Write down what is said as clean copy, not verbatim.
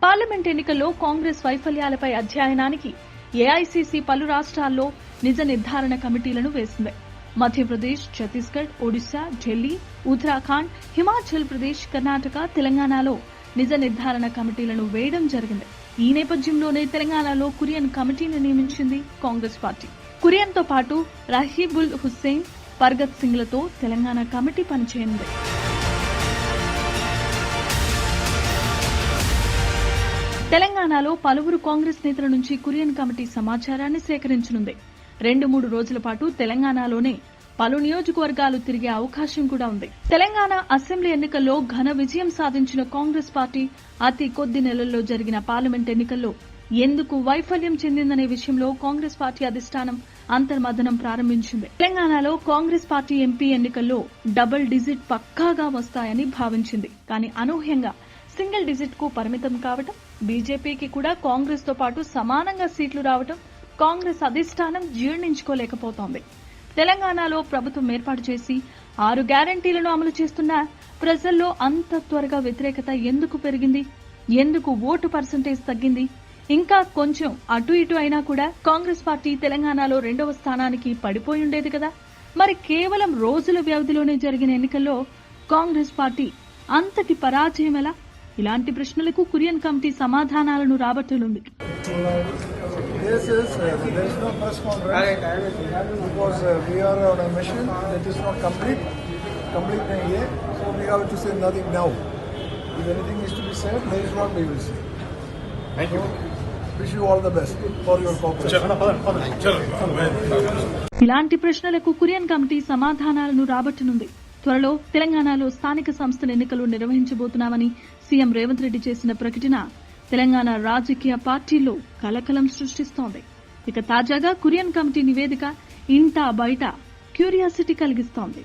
Parliament ఎన్నికల్లో కాంగ్రెస్ వైఫల్యాలపై అధ్యయనానికి AICC పలు రాష్ట్రాల్లో నిజ నిర్ధారణ కమిటీలను వేసింది. మధ్యప్రదేశ్, ఛత్తీస్గఢ్, ఒడిశా, ఢిల్లీ, ఉత్తరాఖండ్, హిమాచల్ ప్రదేశ్, కర్ణాటక, తెలంగాణలో నిజ నిర్ధారణ కమిటీలను వేయడం జరిగింది. ఈ నేపథ్యంలోనే తెలంగాణలో కురియన్ కమిటీని నియమించింది కాంగ్రెస్ పార్టీ. కురియన్తో పాటు రహీబుల్ హుస్సేన్, పర్గత్ సింగ్లతో తెలంగాణ కమిటీ పనిచేయండి. తెలంగాణలో పలువురు కాంగ్రెస్ నేతల నుంచి కురియన్ కమిటీ సమాచారాన్ని సేకరించనుంది. 2-3 రోజుల పాటు తెలంగాణలోనే పలు నియోజకవర్గాలు తిరిగే అవకాశం కూడా ఉంది. తెలంగాణ అసెంబ్లీ ఎన్నికల్లో ఘన విజయం సాధించిన కాంగ్రెస్ పార్టీ అతి కొద్ది నెలల్లో జరిగిన పార్లమెంట్ ఎన్నికల్లో ఎందుకు వైఫల్యం చెందిందనే విషయంలో కాంగ్రెస్ పార్టీ అధిష్టానం అంతర్మథనం ప్రారంభించింది. తెలంగాణలో కాంగ్రెస్ పార్టీ ఎంపీ ఎన్నికల్లో డబుల్ డిజిట్ పక్కాగా వస్తాయని భావించింది. కానీ అనూహ్యంగా సింగిల్ డిజిట్ కు పరిమితం కావడం, బీజేపీకి కూడా కాంగ్రెస్ తో పాటు సమానంగా సీట్లు రావడం కాంగ్రెస్ అధిష్టానం జీర్ణించుకోలేకపోతోంది. తెలంగాణలో ప్రభుత్వం ఏర్పాటు చేసి 6 గ్యారంటీలను అమలు చేస్తున్నా ప్రజల్లో అంత త్వరగా వ్యతిరేకత ఎందుకు పెరిగింది? ఎందుకు ఓటు పర్సెంటేజ్ తగ్గింది? ఇంకా కొంచెం అటు ఇటు అయినా కూడా కాంగ్రెస్ పార్టీ తెలంగాణలో 2వ స్థానానికి పడిపోయి ఉండేది కదా. మరి కేవలం రోజుల వ్యవధిలోనే జరిగిన ఎన్నికల్లో కాంగ్రెస్ పార్టీ అంతటి పరాజయం ఎలా? ఇలాంటి ప్రశ్నలకు కురియన్ కమిటీ సమాధానాలను రాబట్టనుంది. There is no press conference because we are on a mission that is not complete nahi hai, so we have to say nothing now. If anything is to be said, there is what we will say. Thank you. Wish you all the best for your cooperation. ఇలాంటి ప్రశ్నలకు Kurian committee సమాధానాలను రాబట్టనుంది. త్వరలో తెలంగాణలో స్థానిక సంస్థల ఎన్నికలు నిర్వహించబోతున్నామని CM Revanth Reddy చేసిన ప్రకటన తెలంగాణ రాజకీయ పార్టీల్లో కలకలం సృష్టిస్తోంది. ఇక తాజాగా కురియన్ కమిటీ నివేదిక ఇంటా బయట క్యూరియాసిటీ కలిగిస్తోంది.